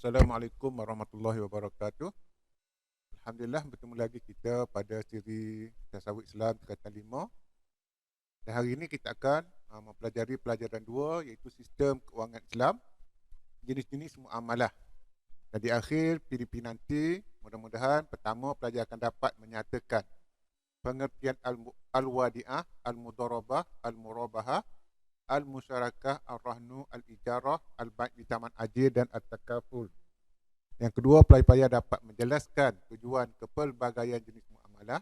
Assalamualaikum warahmatullahi wabarakatuh. Alhamdulillah bertemu lagi kita pada siri Tasawuf Islam tingkatan 5. Dan hari ini kita akan mempelajari pelajaran 2 iaitu sistem kewangan Islam, jenis-jenis muamalah. Dan di akhir PDP nanti mudah-mudahan pertama pelajar akan dapat menyatakan pengertian al-wadi'ah, al-mudharabah, al-murabahah, al-musyarakah, al-rahnu, al-ijarah, al-bai' di taman ajir dan at-takaful. Yang kedua, pelajar dapat menjelaskan tujuan kepelbagaian jenis muamalah.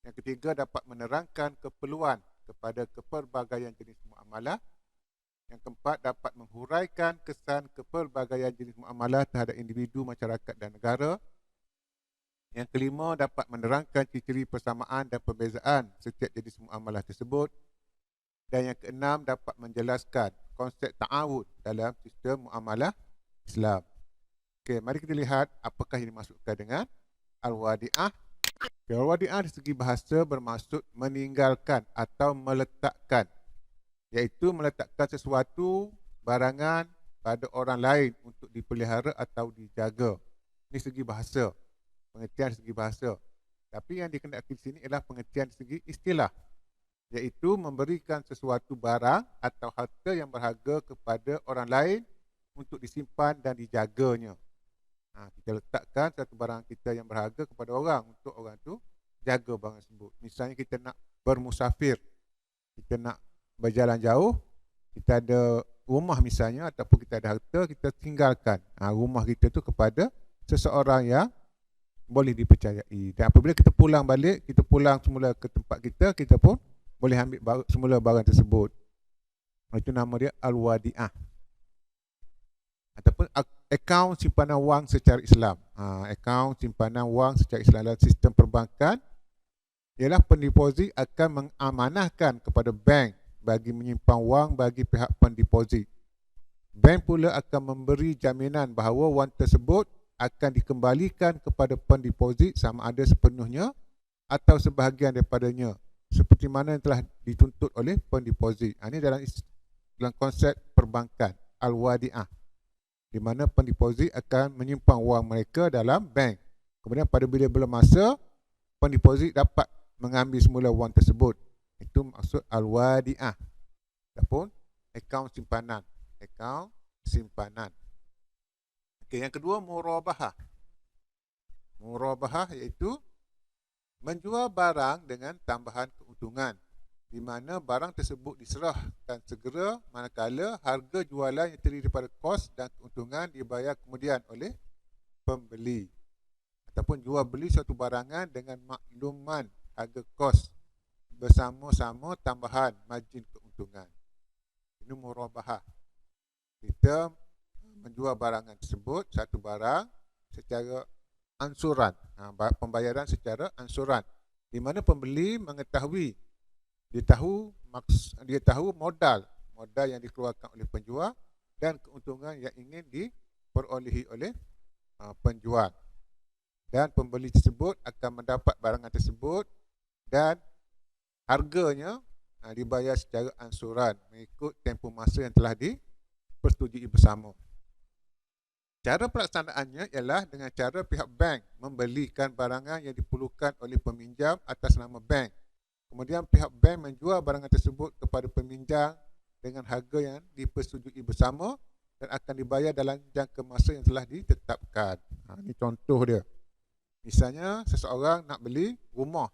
Yang ketiga, dapat menerangkan keperluan kepada kepelbagaian jenis muamalah. Yang keempat, dapat menghuraikan kesan kepelbagaian jenis muamalah terhadap individu, masyarakat dan negara. Yang kelima, dapat menerangkan ciri-ciri persamaan dan perbezaan setiap jenis muamalah tersebut. Dan yang keenam, dapat menjelaskan konsep ta'awud dalam sistem muamalah Islam. Okey, mari kita lihat apakah yang dimaksudkan dengan al-wadi'ah. Okay, al-wadi'ah dari segi bahasa bermaksud meninggalkan atau meletakkan, iaitu meletakkan sesuatu barangan pada orang lain untuk dipelihara atau dijaga. Ini segi bahasa, pengertian segi bahasa. Tapi yang dikehendaki di sini adalah pengertian segi istilah, iaitu memberikan sesuatu barang atau harta yang berharga kepada orang lain untuk disimpan dan dijaganya. Kita letakkan satu barang kita yang berharga kepada orang untuk orang tu jaga barang tersebut. Misalnya kita nak bermusafir, kita nak berjalan jauh, kita ada rumah misalnya ataupun kita ada harta, kita tinggalkan rumah kita tu kepada seseorang yang boleh dipercayai. Dan apabila kita pulang balik, kita pulang semula ke tempat kita pun boleh ambil semula barang tersebut. Itu nama dia al-wadi'ah. Ataupun akaun simpanan wang secara Islam. Akaun simpanan wang secara Islam dalam sistem perbankan ialah pendeposit akan mengamanahkan kepada bank bagi menyimpan wang bagi pihak pendeposit. Bank pula akan memberi jaminan bahawa wang tersebut akan dikembalikan kepada pendeposit sama ada sepenuhnya atau sebahagian daripadanya, seperti mana yang telah dituntut oleh pendeposit. Ini dalam konsep perbankan, al-wadi'ah, di mana pendeposit akan menyimpan wang mereka dalam bank. Kemudian pada bila masa, pendeposit dapat mengambil semula wang tersebut. Itu maksud al-wadi'ah. Ataupun akaun simpanan. Akaun simpanan. Okey, yang kedua, murabahah. Murabahah iaitu menjual barang dengan tambahan keuntungan, di mana barang tersebut diserahkan segera manakala harga jualan yang terdiri daripada kos dan keuntungan dibayar kemudian oleh pembeli. Ataupun jual beli suatu barangan dengan makluman harga kos bersama-sama tambahan margin keuntungan. Ini murabahah. Kita menjual barangan tersebut, satu barang secara ansuran, pembayaran secara ansuran, di mana pembeli mengetahui, dia tahu modal yang dikeluarkan oleh penjual dan keuntungan yang ingin diperolehi oleh penjual. Dan pembeli tersebut akan mendapat barangan tersebut dan harganya dibayar secara ansuran mengikut tempoh masa yang telah dipersetujui bersama. Cara pelaksanaannya ialah dengan cara pihak bank membelikan barangan yang diperlukan oleh peminjam atas nama bank. Kemudian pihak bank menjual barangan tersebut kepada peminjam dengan harga yang dipersetujui bersama dan akan dibayar dalam jangka masa yang telah ditetapkan. Ini contoh dia. Misalnya seseorang nak beli rumah.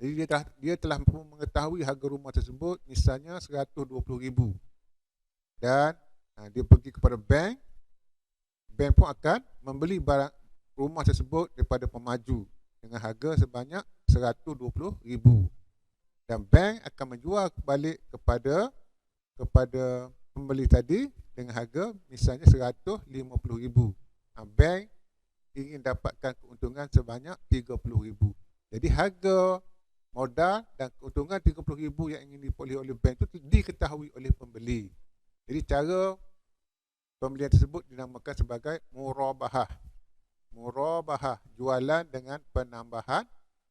Jadi dia telah mengetahui harga rumah tersebut misalnya RM120,000. Dan dia pergi kepada bank. Bank pun akan membeli barang rumah tersebut daripada pemaju dengan harga sebanyak RM120,000. Dan bank akan menjual balik kepada pembeli tadi dengan harga misalnya RM150,000. Bank ingin dapatkan keuntungan sebanyak RM30,000. Jadi harga modal dan keuntungan RM30,000 yang ingin diperoleh oleh bank itu diketahui oleh pembeli. Jadi cara pembelian tersebut dinamakan sebagai murabahah. Murabahah, jualan dengan penambahan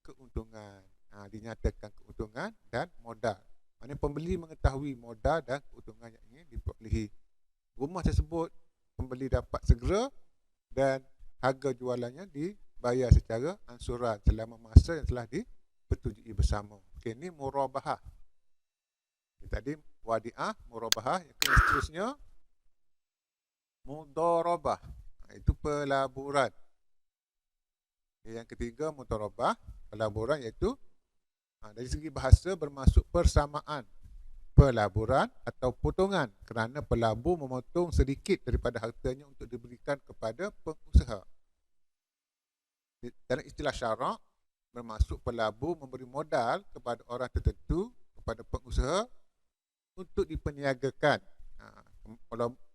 keuntungan. Dinyatakan keuntungan dan modal. Maksudnya pembeli mengetahui modal dan keuntungan yang ingin diperolehi. Rumah tersebut pembeli dapat segera dan harga jualannya dibayar secara ansuran selama masa yang telah dipersetujui bersama. Okey, ini murabahah. Tadi wadiah, murabahah. Yang seterusnya mudharabah. Itu pelaburan. Yang ketiga mudharabah, pelaburan, iaitu dari segi bahasa bermaksud persamaan pelaburan atau potongan kerana pelabur memotong sedikit daripada hartanya untuk diberikan kepada pengusaha. Dalam istilah syarak bermaksud pelabur memberi modal kepada orang tertentu, kepada pengusaha untuk diperniagakan.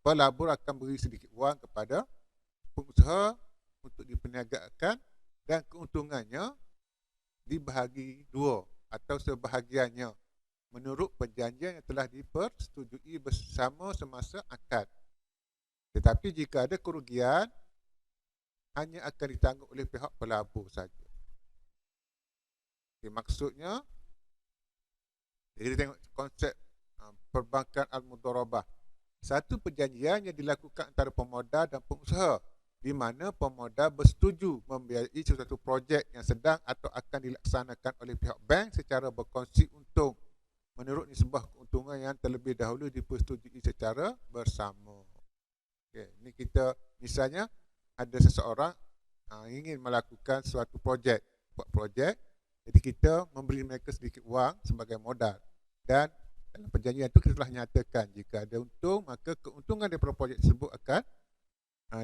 Pelabur akan beri sedikit wang kepada pengusaha untuk diperniagakan dan keuntungannya dibahagi dua atau sebahagiannya menurut perjanjian yang telah dipersetujui bersama semasa akad. Tetapi jika ada kerugian, hanya akan ditanggung oleh pihak pelabur saja. Okay, maksudnya, jadi kita tengok konsep perbankan al-mudharabah. Satu perjanjian yang dilakukan antara pemodal dan pengusaha, di mana pemodal bersetuju membiayai sesuatu projek yang sedang atau akan dilaksanakan oleh pihak bank secara berkongsi untung menurut nisbah keuntungan yang terlebih dahulu dipersetujui secara bersama. Okay, ini kita misalnya ada seseorang ingin melakukan suatu projek, buat projek, jadi kita memberi mereka sedikit wang sebagai modal, dan dalam perjanjian itu kita telah nyatakan jika ada untung, maka keuntungan daripada projek tersebut akan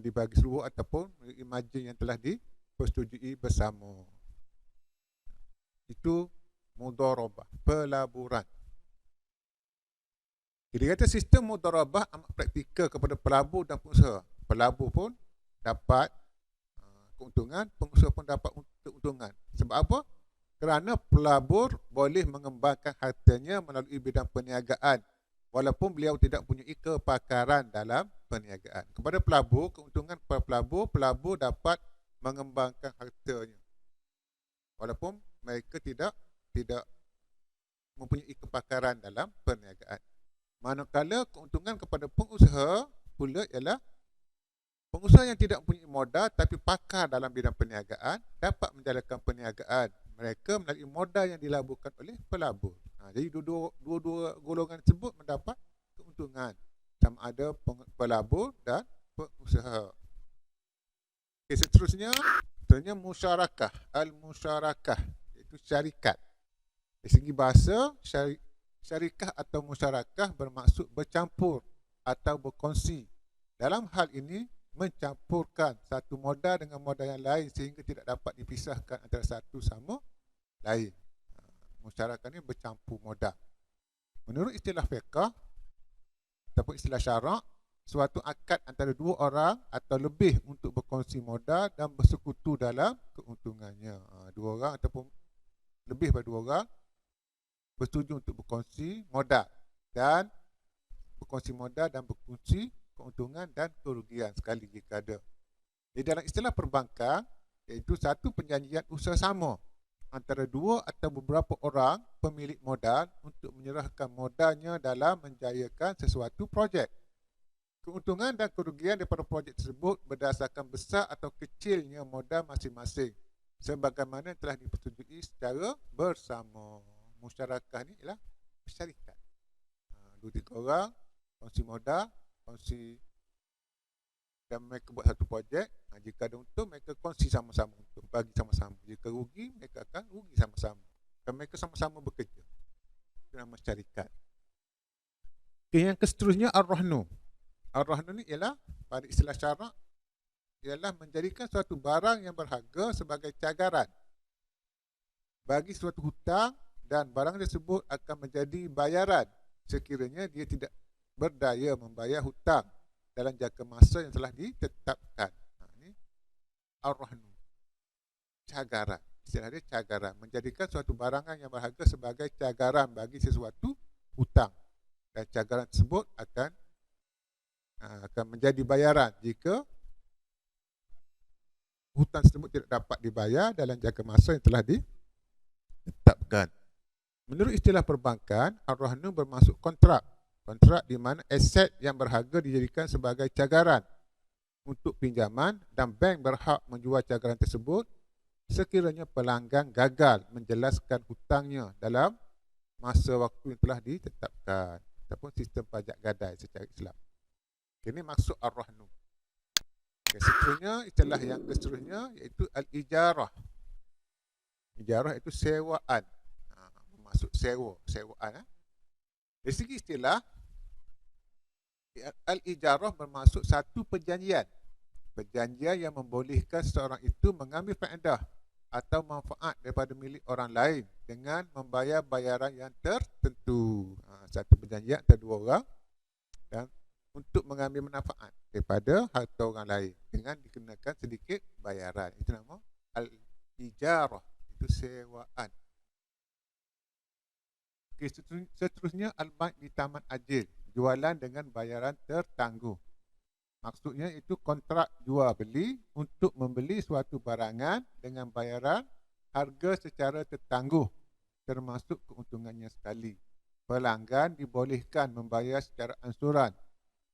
dibagi seluruh ataupun margin yang telah dipersetujui bersama. Itu mudharabah, pelaburan. Jadi kata sistem mudharabah amat praktikal kepada pelabur dan pengusaha. Pelabur pun dapat keuntungan, pengusaha pun dapat keuntungan. Sebab apa? Kerana pelabur boleh mengembangkan hartanya melalui bidang perniagaan walaupun beliau tidak punya kepakaran dalam perniagaan. Kepada pelabur, keuntungan kepada pelabur, pelabur dapat mengembangkan hartanya walaupun mereka tidak mempunyai kepakaran dalam perniagaan. Manakala keuntungan kepada pengusaha pula ialah pengusaha yang tidak mempunyai modal tapi pakar dalam bidang perniagaan dapat menjalankan perniagaan mereka melalui modal yang dilaburkan oleh pelabur. Jadi dua-dua golongan tersebut mendapat keuntungan sama ada pelabur dan pengusaha. Okay, seterusnya musyarakah, al-musyarakah, iaitu syarikat. Dari segi bahasa, syarikah atau musyarakah bermaksud bercampur atau berkongsi. Dalam hal ini, mencampurkan satu modal dengan modal yang lain sehingga tidak dapat dipisahkan antara satu sama lain. Musyarakah ini bercampur modal. Menurut istilah fiqh ataupun istilah syarak, suatu akad antara dua orang atau lebih untuk berkongsi modal dan bersekutu dalam keuntungannya. Dua orang ataupun lebih daripada dua orang bersetuju untuk berkongsi modal dan berkongsi keuntungan dan kerugian sekali jika ada. Jadi dalam istilah perbankan, iaitu satu perjanjian usaha sama antara dua atau beberapa orang pemilik modal untuk menyerahkan modalnya dalam menjayakan sesuatu projek. Keuntungan dan kerugian daripada projek tersebut berdasarkan besar atau kecilnya modal masing-masing sebagaimana telah dipersetujui secara bersama. Musyarakah ni ialah syarikat. Dua tiga orang kongsi modal, kongsi, dan mereka buat satu projek. Jika ada untung, mereka kongsi sama-sama untung, bagi sama-sama. Jika rugi, mereka akan rugi sama-sama. Dan mereka sama-sama bekerja. Itu nama syarikat. Okay, yang seterusnya ar-rahnu. Ar-rahnu ni ialah pada istilah syarak ialah menjadikan suatu barang yang berharga sebagai cagaran bagi suatu hutang, dan barang tersebut akan menjadi bayaran sekiranya dia tidak berdaya membayar hutang dalam jangka masa yang telah ditetapkan. Ini ar-rahnu, cagaran. Istilah dia cagaran, menjadikan suatu barangan yang berharga sebagai cagaran bagi sesuatu hutang, dan cagaran tersebut akan menjadi bayaran jika hutang tersebut tidak dapat dibayar dalam jangka masa yang telah ditetapkan. Menurut istilah perbankan, ar-rahnu bermaksud kontrak. Kontrak di mana aset yang berharga dijadikan sebagai cagaran untuk pinjaman dan bank berhak menjual cagaran tersebut sekiranya pelanggan gagal menjelaskan hutangnya dalam masa waktu yang telah ditetapkan ataupun sistem pajak gadai secara Islam. Ini maksud ar-rahnu. Seterusnya, istilah yang seterusnya iaitu al-ijarah. Ijarah itu sewaan. Maksud sewaan. Dari segi istilah, al-ijarah bermaksud satu perjanjian. Perjanjian yang membolehkan seseorang itu mengambil faedah atau manfaat daripada milik orang lain dengan membayar bayaran yang tertentu. Satu perjanjian antara dua orang dan untuk mengambil manfaat daripada harta orang lain dengan dikenakan sedikit bayaran. Itu nama al-ijarah. Itu sewaan. Okay, seterusnya al-bai' di taman ajil. Jualan dengan bayaran tertangguh. Maksudnya itu kontrak jual beli untuk membeli suatu barangan dengan bayaran harga secara tertangguh termasuk keuntungannya sekali. Pelanggan dibolehkan membayar secara ansuran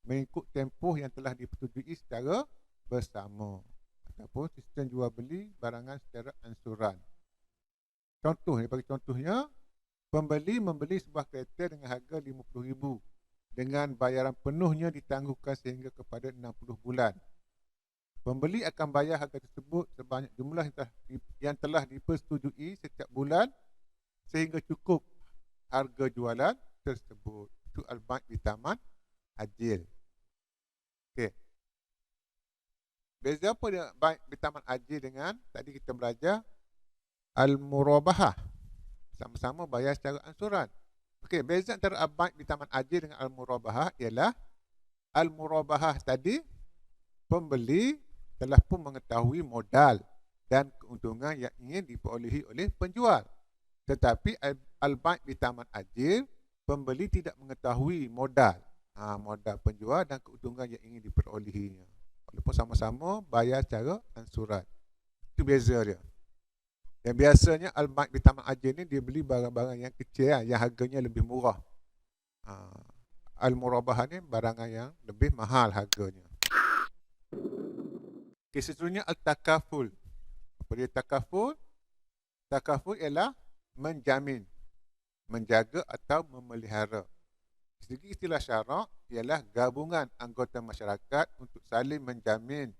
mengikut tempoh yang telah dipersetujui secara bersama ataupun sistem jual beli barangan secara ansuran. Contoh, bagi contohnya, pembeli membeli sebuah kereta dengan harga RM50,000 dengan bayaran penuhnya ditangguhkan sehingga kepada 60 bulan. Pembeli akan bayar harga tersebut sebanyak jumlah yang telah dipersetujui setiap bulan sehingga cukup harga jualan tersebut. Itu al-bai' di taman ajil. Okey. Beza apa dia bai' di taman ajil dengan tadi kita belajar al-murabahah. Sama-sama bayar secara ansuran. Okey, beza antara al-bai' di taman ajil dengan al-murabahah ialah al-murabahah tadi pembeli telah pun mengetahui modal dan keuntungan yang ingin diperolehi oleh penjual. Tetapi al-bai' di taman ajil pembeli tidak mengetahui modal penjual dan keuntungan yang ingin diperolehinya. Walaupun sama-sama bayar secara ansuran. Itu beza dia. Dan biasanya al-bai' di taman ajil ni dia beli barang-barang yang kecil yang harganya lebih murah. Al-murabahah ni barangan yang lebih mahal harganya. Okay, seterusnya al-takaful. Apa dia takaful? Takaful ialah menjamin, menjaga atau memelihara. Segi istilah syarak ialah gabungan anggota masyarakat untuk saling menjamin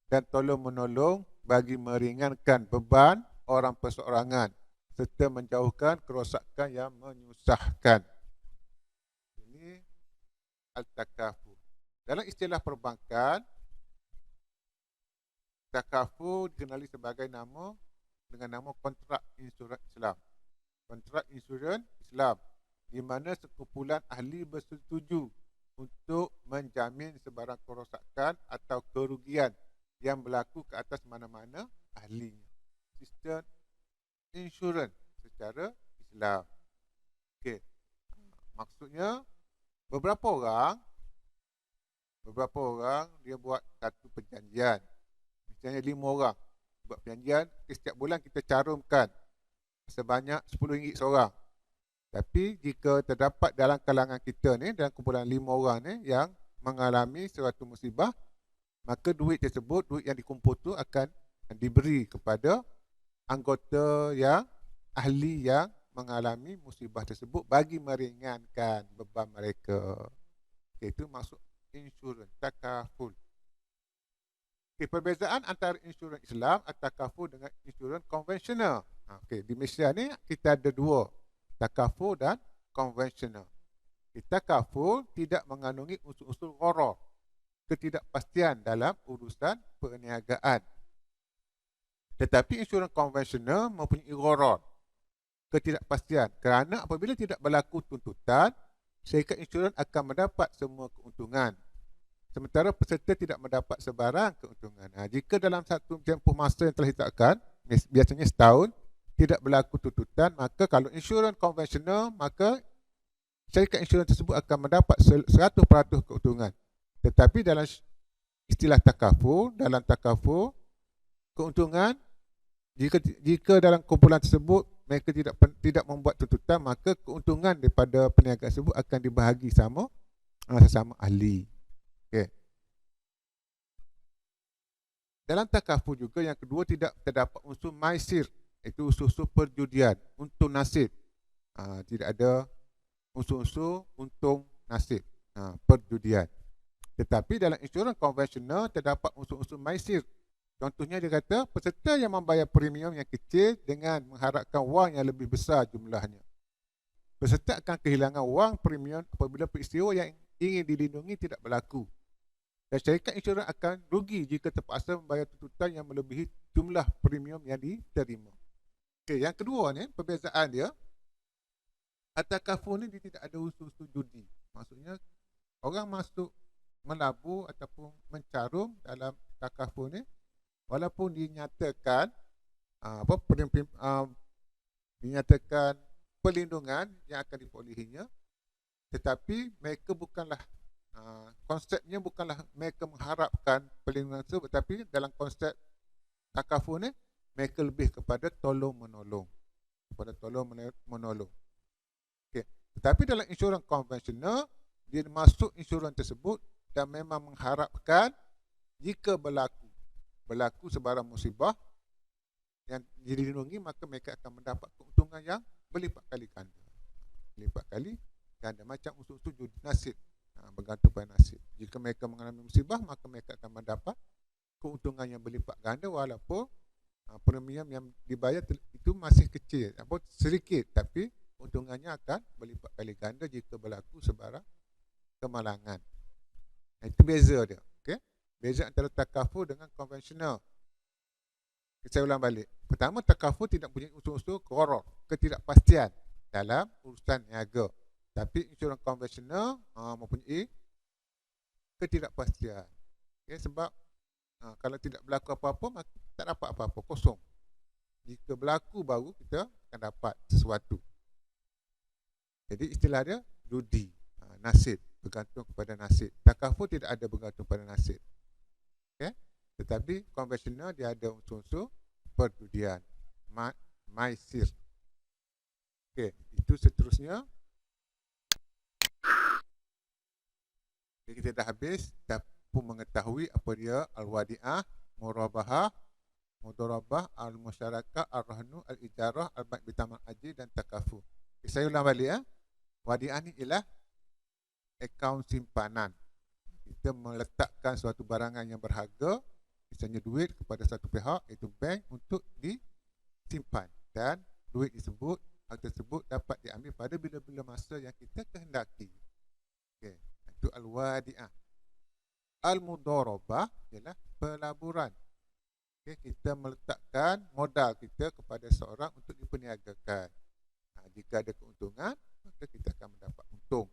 dan tolong-menolong bagi meringankan beban orang perseorangan serta menjauhkan kerosakan yang menyusahkan. Ini al-takaful. Dalam istilah perbankan, takaful dikenali sebagai dengan nama kontrak insurans Islam. Kontrak insurans Islam di mana sekumpulan ahli bersetuju untuk menjamin sebarang kerosakan atau kerugian yang berlaku ke atas mana-mana ahlinya. Sistem insurans secara Islam. Okey. Maksudnya beberapa orang dia buat satu perjanjian. Misalnya 5 orang buat perjanjian, setiap bulan kita carumkan sebanyak RM10 seorang. Tapi jika terdapat dalam kalangan kita ni, dalam kumpulan 5 orang ni yang mengalami suatu musibah, maka duit tersebut, duit yang dikumpul tu akan diberi kepada anggota yang ahli yang mengalami musibah tersebut bagi meringankan beban mereka. Itu maksud insurans, takaful. Perbezaan antara insurans Islam atau takaful dengan insurans konvensional. Di Malaysia ni kita ada dua, takaful dan konvensional. Takaful tidak mengandungi unsur-unsur gharar, ketidakpastian dalam urusan perniagaan. Tetapi insurans konvensional mempunyai gharar, ketidakpastian, kerana apabila tidak berlaku tuntutan, syarikat insurans akan mendapat semua keuntungan. Sementara peserta tidak mendapat sebarang keuntungan. Jika dalam satu tempoh masa yang telah ditetapkan, biasanya setahun, tidak berlaku tuntutan, maka kalau insurans konvensional, maka syarikat insurans tersebut akan mendapat 100% keuntungan. Tetapi dalam istilah takaful, keuntungan, jika dalam kumpulan tersebut mereka tidak membuat tuntutan, maka keuntungan daripada perniagaan tersebut akan dibahagi sesama ahli. Okay. Dalam takaful juga yang kedua tidak terdapat unsur maisir, itu unsur-unsur perjudian, untung nasib. Tidak ada unsur-unsur untung nasib, perjudian. Tetapi dalam insurans konvensional terdapat unsur-unsur maisir. Contohnya dia kata peserta yang membayar premium yang kecil dengan mengharapkan wang yang lebih besar jumlahnya. Peserta akan kehilangan wang premium apabila peristiwa yang ingin dilindungi tidak berlaku. Dan syarikat insurans akan rugi jika terpaksa membayar tuntutan yang melebihi jumlah premium yang diterima. Okey, yang kedua ni, perbezaan dia, at-takaful ni dia tidak ada unsur-unsur judi. Maksudnya orang masuk melabur ataupun mencarum dalam takaful ni, walaupun dinyatakan dinyatakan perlindungan yang akan diperolehinya, tetapi mereka bukanlah konsepnya bukanlah mereka mengharapkan perlindungan tersebut, tetapi dalam konsep takaful ni mereka lebih kepada tolong menolong, Okay. Tetapi dalam insurans konvensional dia masuk insurans tersebut dan memang mengharapkan jika berlaku sebarang musibah yang dilindungi, maka mereka akan mendapat keuntungan yang berlipat kali ganda. Macam unsur-unsur judi nasib, bergantung pada nasib. Jika mereka mengalami musibah, maka mereka akan mendapat keuntungan yang berlipat ganda walaupun premium yang dibayar itu masih kecil, sedikit, tapi keuntungannya akan berlipat kali ganda jika berlaku sebarang kemalangan. Itu beza dia. Okay? Beza antara takaful dengan konvensional. Saya ulang balik. Pertama, takaful tidak punya unsur-unsur gharar, ketidakpastian dalam urusan niaga. Tapi insurans konvensional mempunyai ketidakpastian. Okay? Sebab kalau tidak berlaku apa-apa, maka tak dapat apa-apa, kosong. Jika berlaku baru kita akan dapat sesuatu. Jadi istilah dia judi, nasib, bergantung kepada nasib. Takaful tidak ada bergantung pada nasib. Okay? Tetapi konvensional dia ada unsur-unsur perjudian, maisir. Okay, itu seterusnya. Okay, kita dah habis, dah pun mengetahui apa dia al-wadi'ah, murabahah, mudharabah, al-musyarakah, al-rahnu, al-ijarah, al-baik bitamal aji dan takaful. Okay, saya ulang balik. Wadi'ah ni ialah akaun simpanan. Kita meletakkan suatu barangan yang berharga, misalnya duit, kepada satu pihak, iaitu bank, untuk disimpan. Dan duit tersebut, harta tersebut dapat diambil pada bila-bila masa yang kita kehendaki. Okay. Itu al-wadi'ah. Al-mudharabah ialah pelaburan. Okay. Kita meletakkan modal kita kepada seorang untuk diperniagakan. Jika ada keuntungan, maka kita akan mendapat untung.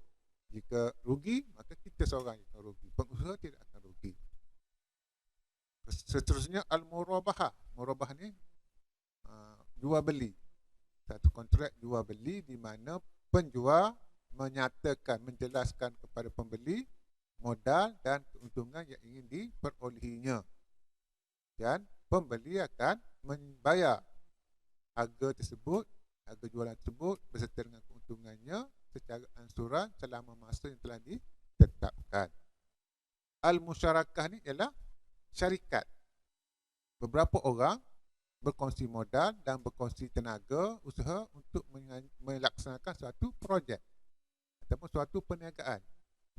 Jika rugi, maka kita seorang yang akan rugi. Pengusaha tidak akan rugi. Seterusnya al-murabahah. Murabahah ni jual beli. Satu kontrak jual beli di mana penjual menyatakan, menjelaskan kepada pembeli modal dan keuntungan yang ingin diperolehinya. Dan pembeli akan membayar harga tersebut, harga jualan tersebut beserta dengan keuntungannya secara ansuran selama masa yang telah ditetapkan. Al-musyarakah ni ialah syarikat. Beberapa orang berkongsi modal dan berkongsi tenaga usaha untuk melaksanakan suatu projek ataupun suatu perniagaan.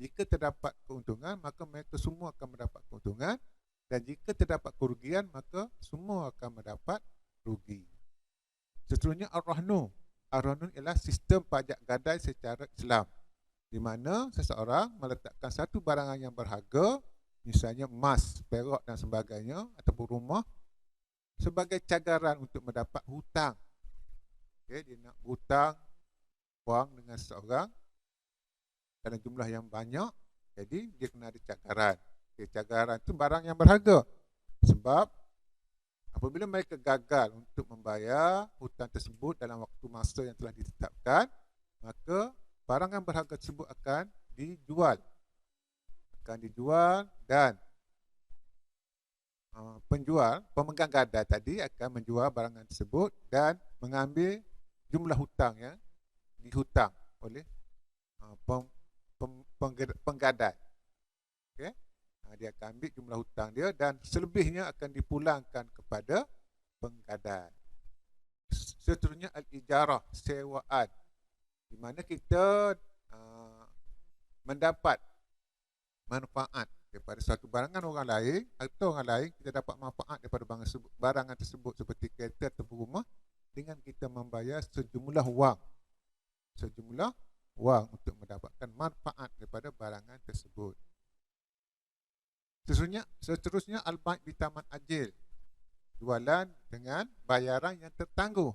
Jika terdapat keuntungan, maka mereka semua akan mendapat keuntungan, dan jika terdapat kerugian, maka semua akan mendapat rugi. Seterusnya ar-rahnu. Ar-rahnu ialah sistem pajak gadai secara Islam, di mana seseorang meletakkan satu barangan yang berharga, misalnya emas, perak dan sebagainya, ataupun rumah, sebagai cagaran untuk mendapat hutang. Okay, dia nak hutang wang dengan seseorang dalam jumlah yang banyak, jadi dia kena ada cagaran. Okay, cagaran itu barang yang berharga. Sebab apabila mereka gagal untuk membayar hutang tersebut dalam waktu masa yang telah ditetapkan, maka barang yang berharga tersebut akan dijual. Dan pemegang gadai tadi akan menjual barangan tersebut dan mengambil jumlah hutang yang dihutang oleh penggadai. Okay? Dia akan ambil jumlah hutang dia dan selebihnya akan dipulangkan kepada penggadai. Seterusnya al-ijarah, sewaan, di mana kita mendapat manfaat daripada satu barangan orang lain atau orang lain, kita dapat manfaat daripada barangan tersebut seperti kereta atau rumah dengan kita membayar sejumlah wang untuk mendapatkan manfaat daripada barangan tersebut. Seterusnya al-bai' bi taman ajil, jualan dengan bayaran yang tertangguh.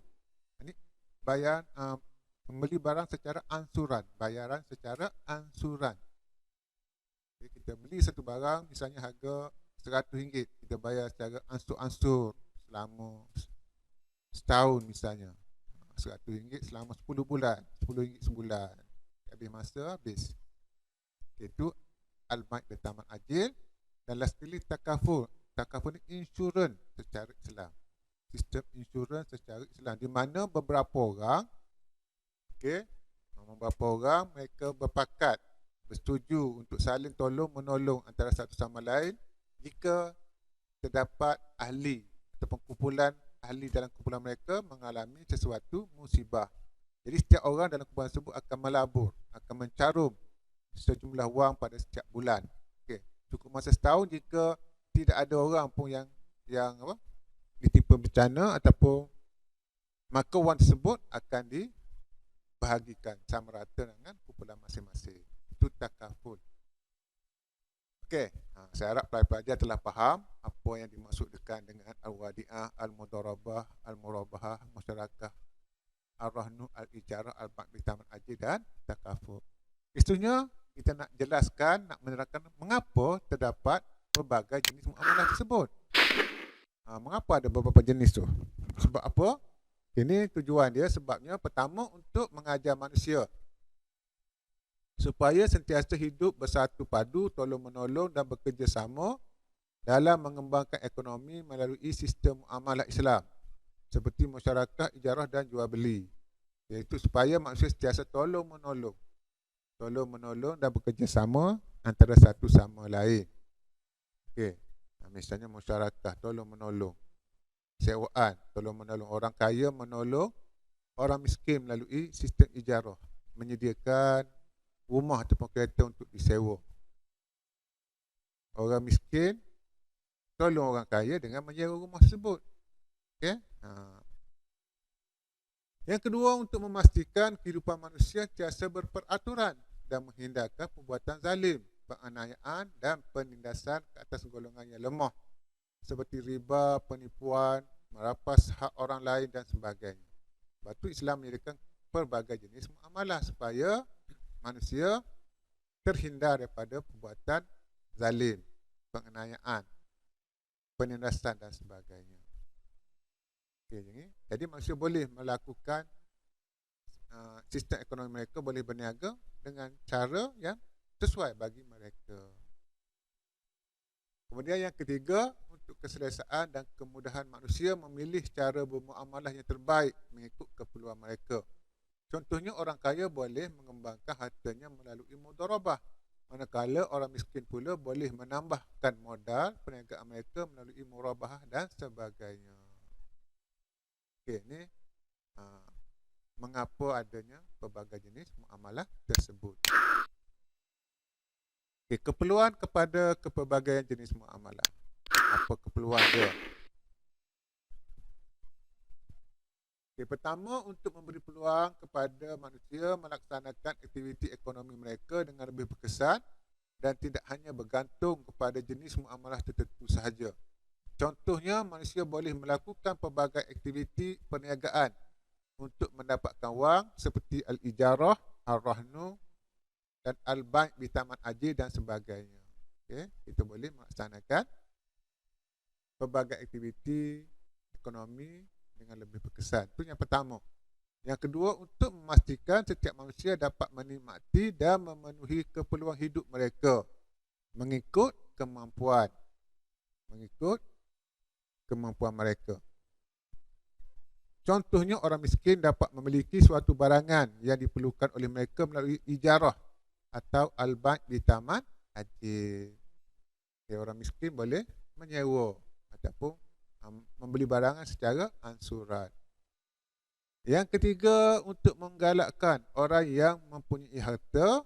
Ini bayar membeli barang secara ansuran, bayaran secara ansuran. Jadi kita beli satu barang misalnya harga RM100, kita bayar secara ansur-ansur selama setahun misalnya. RM100 selama 10 bulan, RM10 sebulan. Habis masa, habis. Itu al-bai' bi taman ajil. Dan last kali takaful. Takaful ni insurans secara Islam. Sistem insurans secara Islam. Di mana beberapa orang, mereka berpakat, bersetuju untuk saling tolong menolong antara satu sama lain jika terdapat ahli ataupun kumpulan ahli dalam kumpulan mereka mengalami sesuatu musibah. Jadi setiap orang dalam kumpulan tersebut akan melabur, akan mencarum sejumlah wang pada setiap bulan. Cukup masa setahun jika tidak ada orang pun yang ditimpa bencana ataupun, maka wang tersebut akan dibahagikan sama rata dengan kumpulan masing-masing. Itu takaful. Saya harap pelajar telah faham apa yang dimaksudkan dengan al-wadi'ah, al-mudarabah, al-murabahah, musyarakah, ar-rahnu, al-ijarah, al-bai' bi taman ajil dan takaful. Seterusnya kita nak jelaskan, nak menerangkan mengapa terdapat pelbagai jenis muamalah tersebut. Mengapa ada beberapa jenis tu? Sebab apa? Ini tujuan dia, sebabnya pertama untuk mengajar manusia supaya sentiasa hidup bersatu padu, tolong menolong dan bekerjasama dalam mengembangkan ekonomi melalui sistem muamalah Islam seperti masyarakat, ijarah dan jual beli. Iaitu supaya manusia sentiasa tolong menolong dan bekerjasama antara satu sama lain. Misalnya masyarakat, tolong menolong. Sewaan, tolong menolong. Orang kaya menolong orang miskin melalui sistem ijarah, menyediakan rumah ataupun kereta untuk disewa. Orang miskin tolong orang kaya dengan menyewa rumah tersebut. Yang kedua, untuk memastikan kehidupan manusia sentiasa berperaturan dan menghindarkan perbuatan zalim, penganiayaan dan penindasan ke atas golongan yang lemah seperti riba, penipuan, merampas hak orang lain dan sebagainya. Sebab itu Islam menyediakan pelbagai jenis muamalah supaya manusia terhindar daripada perbuatan zalim, penganiayaan, penindasan dan sebagainya. Jadi manusia boleh melakukan sistem ekonomi mereka, boleh berniaga dengan cara yang sesuai bagi mereka. Kemudian yang ketiga, untuk keselesaan dan kemudahan manusia memilih cara bermuamalah yang terbaik mengikut keperluan mereka. Contohnya, orang kaya boleh mengembangkan hartanya melalui mudharabah, manakala orang miskin pula boleh menambahkan modal perniagaan mereka melalui murabahah dan sebagainya. Ini mengapa adanya pelbagai jenis muamalah tersebut. Keperluan kepada kepelbagaian jenis muamalah. Apa keperluan dia? Pertama, untuk memberi peluang kepada manusia melaksanakan aktiviti ekonomi mereka dengan lebih berkesan dan tidak hanya bergantung kepada jenis muamalah tertentu sahaja. Contohnya, manusia boleh melakukan pelbagai aktiviti perniagaan untuk mendapatkan wang seperti al-ijarah, al-rahnu dan al-bai' bi taman ajil dan sebagainya. Kita boleh melaksanakan pelbagai aktiviti ekonomi dengan lebih berkesan. Itu yang pertama. Yang kedua, untuk memastikan setiap manusia dapat menikmati dan memenuhi keperluan hidup mereka mengikut kemampuan mereka. Contohnya, orang miskin dapat memiliki suatu barangan yang diperlukan oleh mereka melalui ijarah atau al-bai' di taman ajil. Orang miskin boleh menyewa ataupun membeli barangan secara ansuran. Yang ketiga, untuk menggalakkan orang yang mempunyai harta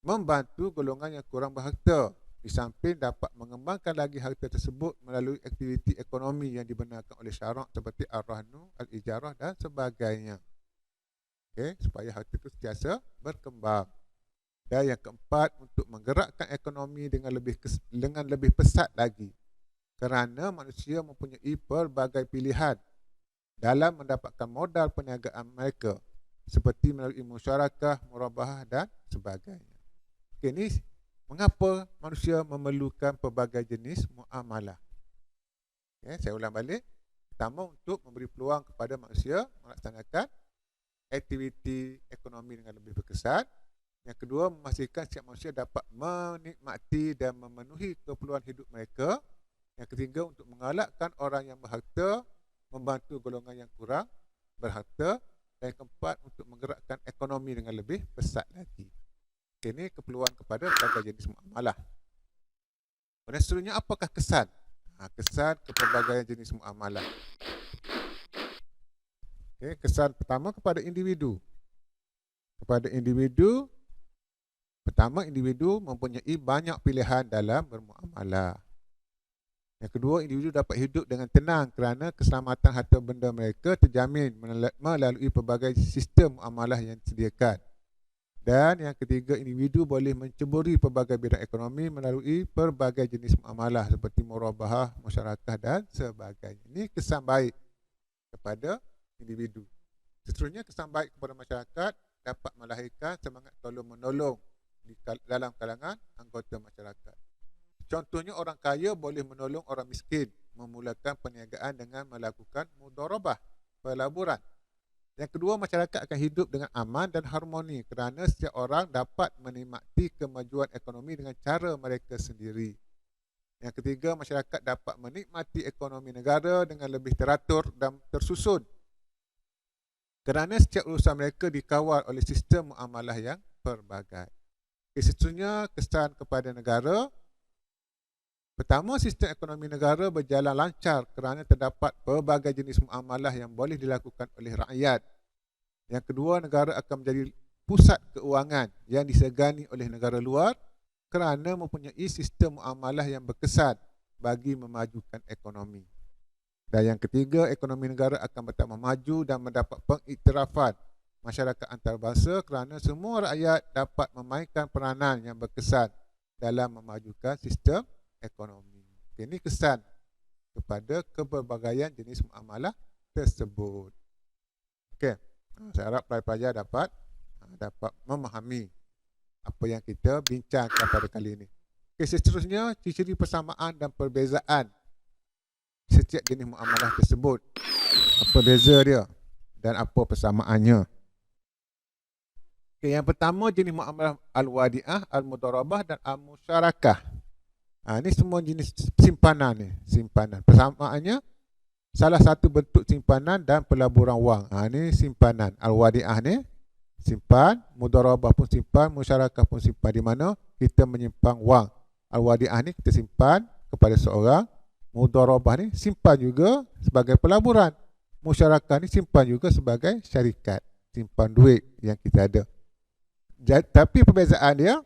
membantu golongan yang kurang berharta, di samping dapat mengembangkan lagi harta tersebut melalui aktiviti ekonomi yang dibenarkan oleh syarak seperti ar-rahnu, al-ijarah dan sebagainya. Okey, supaya harta itu sentiasa berkembang. Dan yang keempat, untuk menggerakkan ekonomi dengan lebih pesat lagi, kerana manusia mempunyai pelbagai pilihan dalam mendapatkan modal perniagaan mereka, seperti melalui musyarakah, murabahah dan sebagainya. Okey, ini mengapa manusia memerlukan pelbagai jenis muamalah. Okay, saya ulang balik. Pertama, untuk memberi peluang kepada manusia melaksanakan aktiviti ekonomi dengan lebih berkesan. Yang kedua, memastikan setiap manusia dapat menikmati dan memenuhi keperluan hidup mereka. Yang ketiga, untuk mengalakkan orang yang berharta membantu golongan yang kurang berharta. Dan yang keempat, untuk menggerakkan ekonomi dengan lebih pesat lagi. Ini keperluan kepada berbagai jenis muamalah. Dan seterusnya, apakah kesan? Kesan kepelbagaian jenis muamalah. Okay, kesan pertama kepada individu. Kepada individu, pertama, individu mempunyai banyak pilihan dalam bermuamalah. Yang kedua, individu dapat hidup dengan tenang kerana keselamatan harta benda mereka terjamin melalui pelbagai sistem muamalah yang disediakan. Dan yang ketiga, individu boleh menceburi pelbagai bidang ekonomi melalui pelbagai jenis muamalah seperti murabahah, musyarakah dan sebagainya. Ini kesan baik kepada individu. Seterusnya, kesan baik kepada masyarakat dapat melahirkan semangat tolong-menolong di dalam kalangan anggota masyarakat. Contohnya, orang kaya boleh menolong orang miskin memulakan perniagaan dengan melakukan mudharabah, pelaburan. Yang kedua, masyarakat akan hidup dengan aman dan harmoni kerana setiap orang dapat menikmati kemajuan ekonomi dengan cara mereka sendiri. Yang ketiga, masyarakat dapat menikmati ekonomi negara dengan lebih teratur dan tersusun kerana setiap urusan mereka dikawal oleh sistem muamalah yang pelbagai. Seterusnya, kesan kepada negara. Pertama, sistem ekonomi negara berjalan lancar kerana terdapat pelbagai jenis muamalah yang boleh dilakukan oleh rakyat. Yang kedua, negara akan menjadi pusat keuangan yang disegani oleh negara luar kerana mempunyai sistem muamalah yang berkesan bagi memajukan ekonomi. Dan yang ketiga, ekonomi negara akan bertambah maju dan mendapat pengiktirafan masyarakat antarabangsa kerana semua rakyat dapat memainkan peranan yang berkesan dalam memajukan sistem ekonomi. Ini kesan kepada kepelbagaian jenis muamalah tersebut. Okey, saya harap pelajar dapat memahami apa yang kita bincangkan pada kali ini. Okey, seterusnya, ciri-ciri persamaan dan perbezaan setiap jenis muamalah tersebut. Apa beza dia dan apa persamaannya? Okey, yang pertama, jenis muamalah al-wadi'ah, al-mudharabah dan al-musyarakah. Ini semua jenis simpanan ni, simpanan. Persamaannya, salah satu bentuk simpanan dan pelaburan wang. Ini simpanan. Al-wadi'ah ni simpan, mudharabah pun simpan, musyarakah pun simpan, di mana kita menyimpan wang. Al-wadi'ah ni kita simpan kepada seorang, mudharabah ni simpan juga sebagai pelaburan, musyarakah ni simpan juga sebagai syarikat, simpan duit yang kita ada. Tapi perbezaan dia,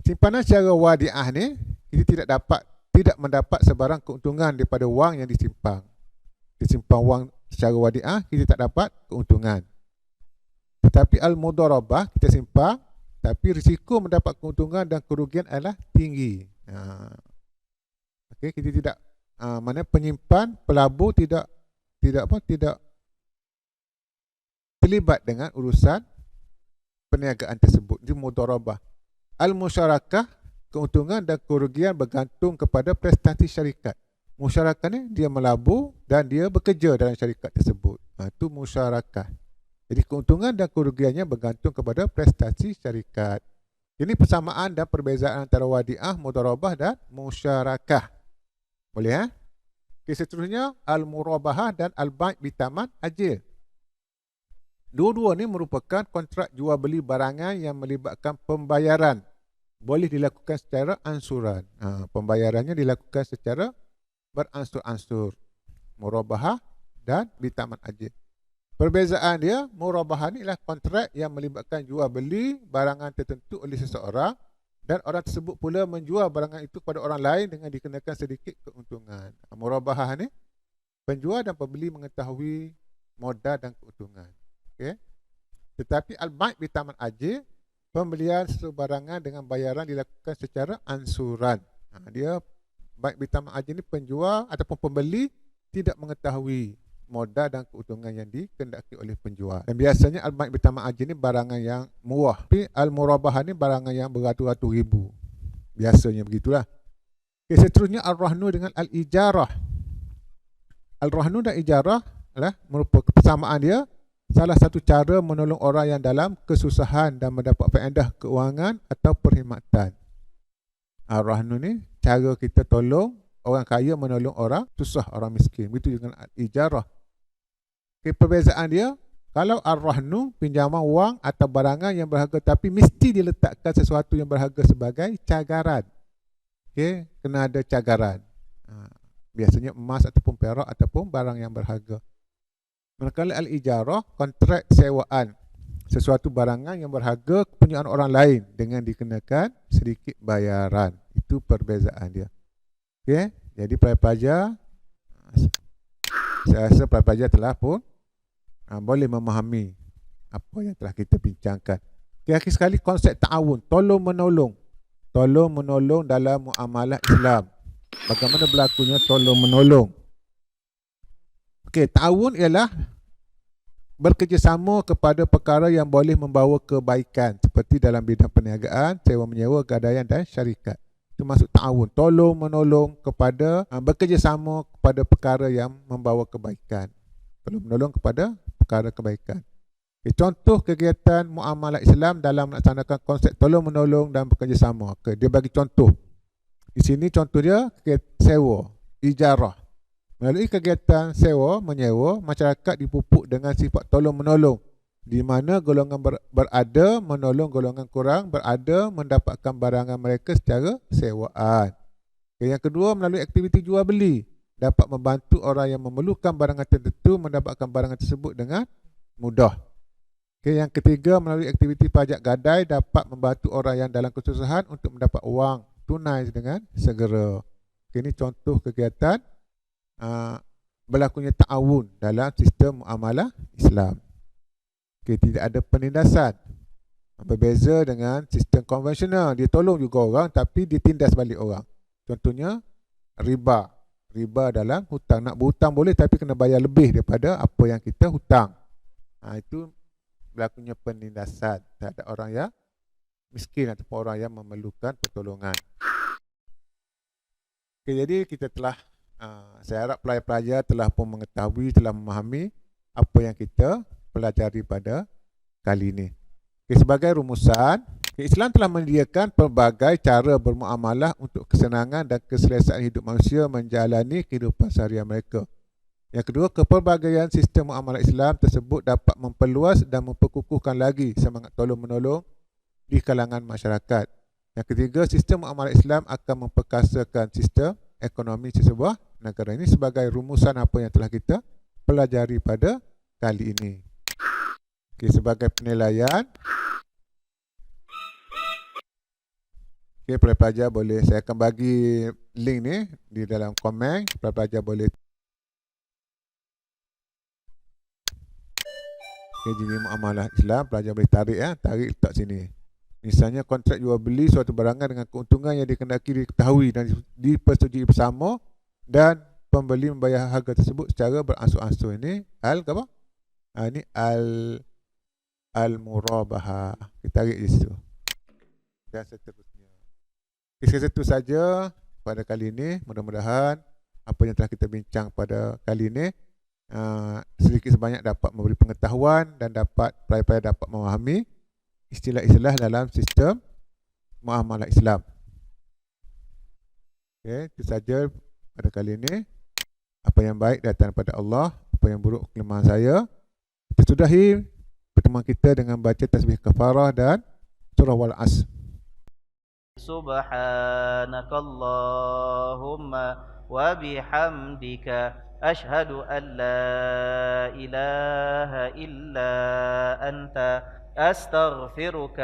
simpanan secara wadi'ah ni kita tidak mendapat sebarang keuntungan daripada wang yang disimpan. Disimpan wang secara wadi'ah, kita tak dapat keuntungan. Tetapi al-mudharabah, kita simpan, tapi risiko mendapat keuntungan dan kerugian adalah tinggi. Okey, kita tidak, mana penyimpan, pelabur tidak terlibat dengan urusan perniagaan tersebut. Itu mudharabah. Al-musyarakah, keuntungan dan kerugian bergantung kepada prestasi syarikat. Musyarakah ni dia melabur dan dia bekerja dalam syarikat tersebut. Itu musyarakah. Jadi keuntungan dan kerugiannya bergantung kepada prestasi syarikat. Ini persamaan dan perbezaan antara wadi'ah, mudharabah dan musyarakah. Boleh Okey, seterusnya al-murabahah dan al-bai' bitaman ajil. Dua-dua ni merupakan kontrak jual beli barangan yang melibatkan pembayaran boleh dilakukan secara ansuran. Pembayarannya dilakukan secara beransur-ansur. Murabahah dan bitaman ajil. Perbezaan dia, murabahah ni ialah kontrak yang melibatkan jual beli barangan tertentu oleh seseorang dan orang tersebut pula menjual barangan itu kepada orang lain dengan dikenakan sedikit keuntungan. Murabahah ni, penjual dan pembeli mengetahui modal dan keuntungan. Okay? Tetapi al-bai' bitaman ajil, pembelian sesuatu barangan dengan bayaran dilakukan secara ansuran. Dia bai' bitaman ajil ni penjual ataupun pembeli tidak mengetahui modal dan keuntungan yang dikendaki oleh penjual. Dan biasanya al-bai' bitaman ajil ni barangan yang murah. Tapi al-murabahah ni barangan yang beratus-ratus ribu. Biasanya begitulah. Okay, seterusnya al-rahnu dengan al-ijarah. Al-rahnu dan ijarah adalah merupakan persamaan dia. Salah satu cara menolong orang yang dalam kesusahan dan mendapat faedah keuangan atau perkhidmatan. Al-rahnu ni cara kita tolong orang kaya menolong orang susah, orang miskin. Begitu dengan al-ijarah. Okay, perbezaan dia, kalau ar-rahnu pinjaman wang atau barangan yang berharga tapi mesti diletakkan sesuatu yang berharga sebagai cagaran. Okay, kena ada cagaran. Biasanya emas ataupun perak ataupun barang yang berharga. Manakala al-ijarah, kontrak sewaan sesuatu barangan yang berharga kepunyaan orang lain dengan dikenakan sedikit bayaran. Itu perbezaan dia. Okay, jadi pelajar saya rasa pelajar telah pun boleh memahami apa yang telah kita bincangkan. Okay, akhir sekali konsep ta'awun, tolong-menolong. Tolong-menolong dalam muamalah Islam. Bagaimana berlakunya tolong-menolong? Okey, ta'awun ialah bekerjasama kepada perkara yang boleh membawa kebaikan seperti dalam bidang perniagaan, sewa-menyewa, gadaian dan syarikat. Itu maksud ta'awun, tolong-menolong kepada bekerjasama kepada perkara yang membawa kebaikan. Tolong-menolong kepada perkara kebaikan. Okay, contoh kegiatan muamalah Islam dalam melaksanakan konsep tolong-menolong dan bekerjasama. Okay, dia bagi contoh. Di sini contoh dia sewa, ijarah. Melalui kegiatan sewa, menyewa, masyarakat dipupuk dengan sifat tolong-menolong. Di mana golongan berada menolong golongan kurang berada mendapatkan barangan mereka secara sewaan. Okay, yang kedua, melalui aktiviti jual beli. Dapat membantu orang yang memerlukan barangan tertentu mendapatkan barangan tersebut dengan mudah. Okay, yang ketiga, melalui aktiviti pajak gadai dapat membantu orang yang dalam kesusahan untuk mendapat wang tunai dengan segera. Okay, ini contoh kegiatan berlakunya ta'awun dalam sistem muamalah Islam. Okay, tidak ada penindasan. Berbeza dengan sistem konvensional. Dia tolong juga orang tapi dia tindas balik orang. Contohnya riba. Riba dalam hutang. Nak berhutang boleh tapi kena bayar lebih daripada apa yang kita hutang. Itu berlakunya penindasan terhadap orang yang miskin ataupun orang yang memerlukan pertolongan. Okay, jadi kita telah, saya harap pelajar-pelajar telah pun mengetahui, telah memahami apa yang kita pelajari pada kali ini. Okay, sebagai rumusan, Islam telah menyediakan pelbagai cara bermuamalah untuk kesenangan dan keselesaan hidup manusia menjalani kehidupan seharian mereka. Yang kedua, kepelbagaian sistem muamalah Islam tersebut dapat memperluas dan memperkukuhkan lagi semangat tolong-menolong di kalangan masyarakat. Yang ketiga, sistem muamalah Islam akan memperkasakan sistem ekonomi sesebuah negara. Ini sebagai rumusan apa yang telah kita pelajari pada kali ini. Okay, sebagai penilaian, okay, pelajar boleh, saya akan bagi link ni di dalam komen. Pelajar boleh. Okay, jadi muamalah Islam, pelajar boleh tarik, tarik letak sini. Misalnya kontrak jual beli suatu barangan dengan keuntungan yang dikendaki diketahui dan dipersetujui bersama dan pembeli membayar harga tersebut secara beransur-ansur. Ini apa? Ini al-murabahah. Kita tarik di situ. Dan seterusnya. Itu saja pada kali ini. Mudah-mudahan apa yang telah kita bincang pada kali ini sedikit sebanyak dapat memberi pengetahuan dan dapat pelajar-pelajar dapat memahami istilah-istilah dalam sistem muamalah Islam. Okay, itu saja pada kali ini. Apa yang baik datang daripada Allah, apa yang buruk kelemahan saya. Kita sudahi pertemuan kita dengan baca tasbih kafarah dan surah Wal Asr. سبحانك اللهم وبحمدك أشهد أن لا إله إلا أنت أستغفرك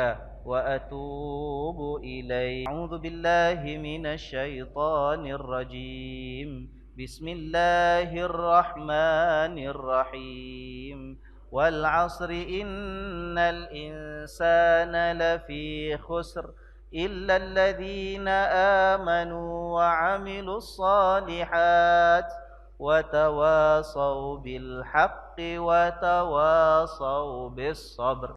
وأتوب إليك. أعوذ بالله من الشيطان الرجيم. بسم الله الرحمن الرحيم. والعصر إن الإنسان لفي خسر إلا الذين آمنوا وعملوا الصالحات وتواصوا بالحق وتواصوا بالصبر.